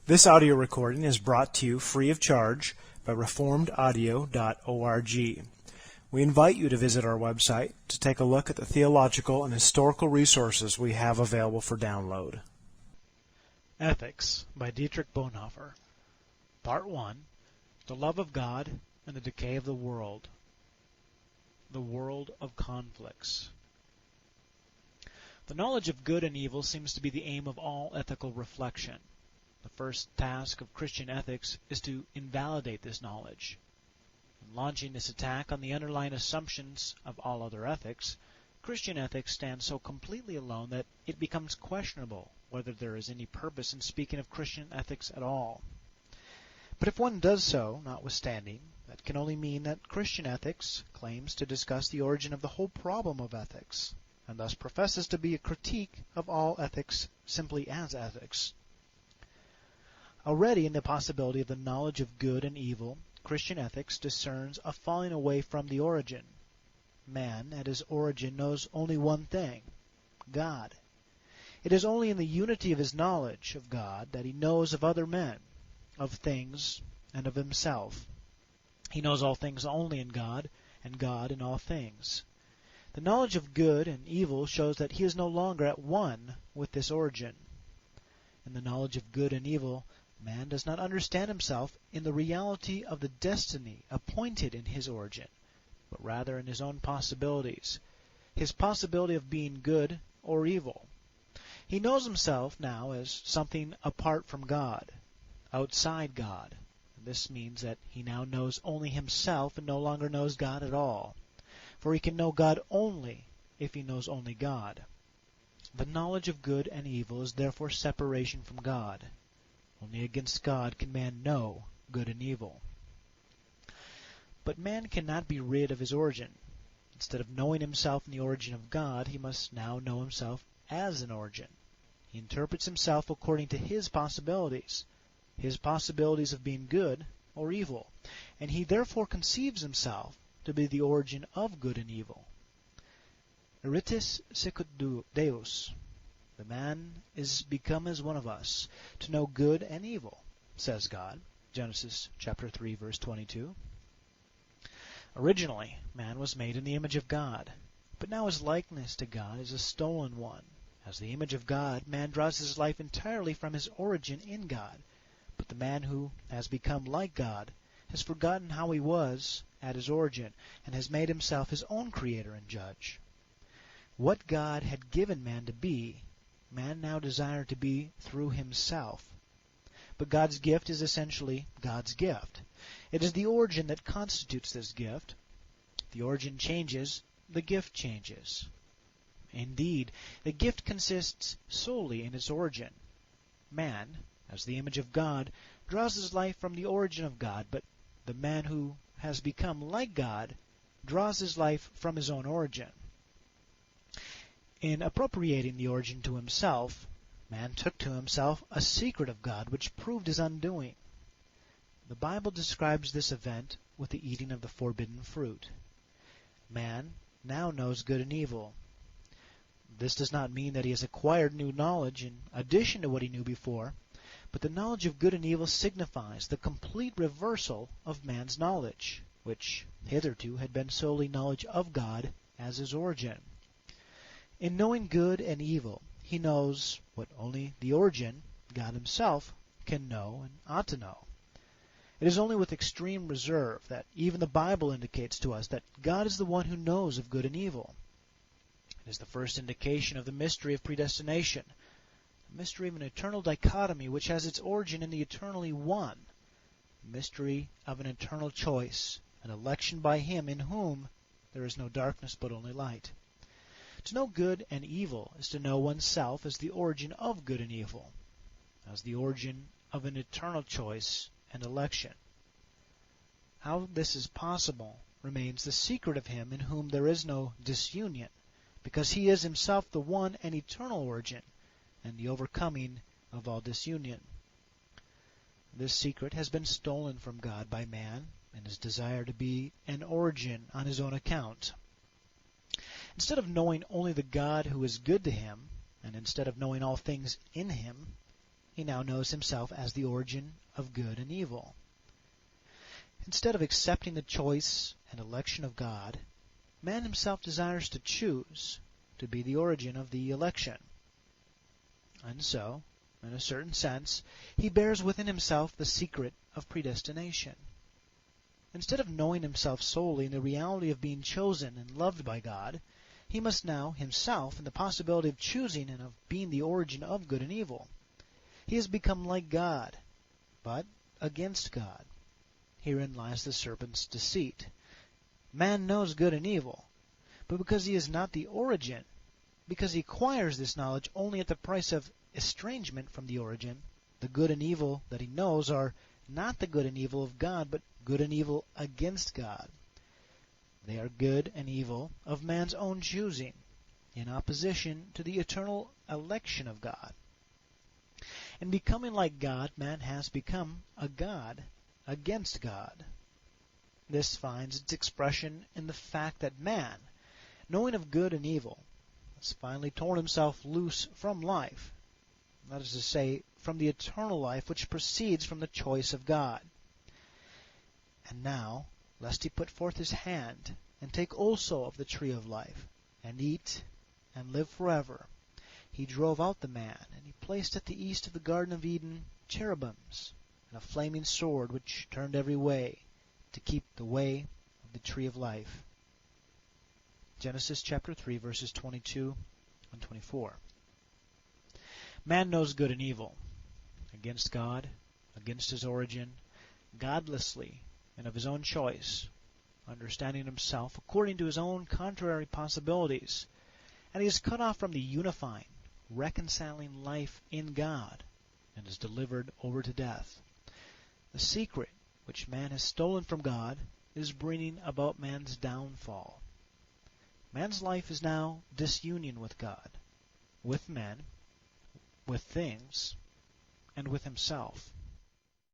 This audio recording is brought to you free of charge by reformedaudio.org. We invite you to visit our website to take a look at the theological and historical resources we have available for download. Ethics by Dietrich Bonhoeffer. Part 1. The Love of God and the Decay of the World. The World of Conflicts. The knowledge of good and evil seems to be the aim of all ethical reflection. The first task of Christian ethics is to invalidate this knowledge. In launching this attack on the underlying assumptions of all other ethics, Christian ethics stands so completely alone that it becomes questionable whether there is any purpose in speaking of Christian ethics at all. But if one does so, notwithstanding, that can only mean that Christian ethics claims to discuss the origin of the whole problem of ethics, and thus professes to be a critique of all ethics simply as ethics. Already in the possibility of the knowledge of good and evil, Christian ethics discerns a falling away from the origin. Man, at his origin, knows only one thing, God. It is only in the unity of his knowledge of God that he knows of other men, of things, and of himself. He knows all things only in God, and God in all things. The knowledge of good and evil shows that he is no longer at one with this origin. In the knowledge of good and evil, man does not understand himself in the reality of the destiny appointed in his origin, but rather in his own possibilities, his possibility of being good or evil. He knows himself now as something apart from God, outside God. This means that he now knows only himself and no longer knows God at all, for he can know God only if he knows only God. The knowledge of good and evil is therefore separation from God. Only against God can man know good and evil. But man cannot be rid of his origin. Instead of knowing himself in the origin of God, he must now know himself as an origin. He interprets himself according to his possibilities of being good or evil, and he therefore conceives himself to be the origin of good and evil. Eritis sicut Deus. The man is become as one of us, to know good and evil, says God. Genesis chapter 3, verse 22. Originally, man was made in the image of God, but now his likeness to God is a stolen one. As the image of God, man draws his life entirely from his origin in God, but the man who has become like God has forgotten how he was at his origin and has made himself his own creator and judge. What God had given man to be, man now desired to be through himself. But God's gift is essentially God's gift. It is the origin that constitutes this gift. If the origin changes, the gift changes. Indeed, the gift consists solely in its origin. Man, as the image of God, draws his life from the origin of God, but the man who has become like God draws his life from his own origin. In appropriating the origin to himself, man took to himself a secret of God which proved his undoing. The Bible describes this event with the eating of the forbidden fruit. Man now knows good and evil. This does not mean that he has acquired new knowledge in addition to what he knew before, but the knowledge of good and evil signifies the complete reversal of man's knowledge, which hitherto had been solely knowledge of God as his origin. In knowing good and evil, he knows what only the origin, God himself, can know and ought to know. It is only with extreme reserve that even the Bible indicates to us that God is the one who knows of good and evil. It is the first indication of the mystery of predestination, the mystery of an eternal dichotomy which has its origin in the eternally one, the mystery of an eternal choice, an election by him in whom there is no darkness but only light. To know good and evil is to know oneself as the origin of good and evil, as the origin of an eternal choice and election. How this is possible remains the secret of him in whom there is no disunion, because he is himself the one and eternal origin and the overcoming of all disunion. This secret has been stolen from God by man in his desire to be an origin on his own account. Instead of knowing only the God who is good to him, and instead of knowing all things in him, he now knows himself as the origin of good and evil. Instead of accepting the choice and election of God, man himself desires to choose to be the origin of the election. And so, in a certain sense, he bears within himself the secret of predestination. Instead of knowing himself solely in the reality of being chosen and loved by God, he must now himself in the possibility of choosing and of being the origin of good and evil. He has become like God, but against God. Herein lies the serpent's deceit. Man knows good and evil, but because he is not the origin, because he acquires this knowledge only at the price of estrangement from the origin, the good and evil that he knows are not the good and evil of God, but good and evil against God. They are good and evil of man's own choosing, in opposition to the eternal election of God. In becoming like God, man has become a god against God. This finds its expression in the fact that man, knowing of good and evil, has finally torn himself loose from life, that is to say, from the eternal life which proceeds from the choice of God. And now, lest he put forth his hand, and take also of the tree of life, and eat, and live forever, he drove out the man, and he placed at the east of the Garden of Eden cherubims, and a flaming sword which turned every way, to keep the way of the tree of life. Genesis chapter 3, verses 22 and 24. Man knows good and evil, against God, against his origin, godlessly, and of his own choice, understanding himself according to his own contrary possibilities, and he is cut off from the unifying, reconciling life in God, and is delivered over to death. The secret which man has stolen from God is bringing about man's downfall. Man's life is now disunion with God, with men, with things, and with himself.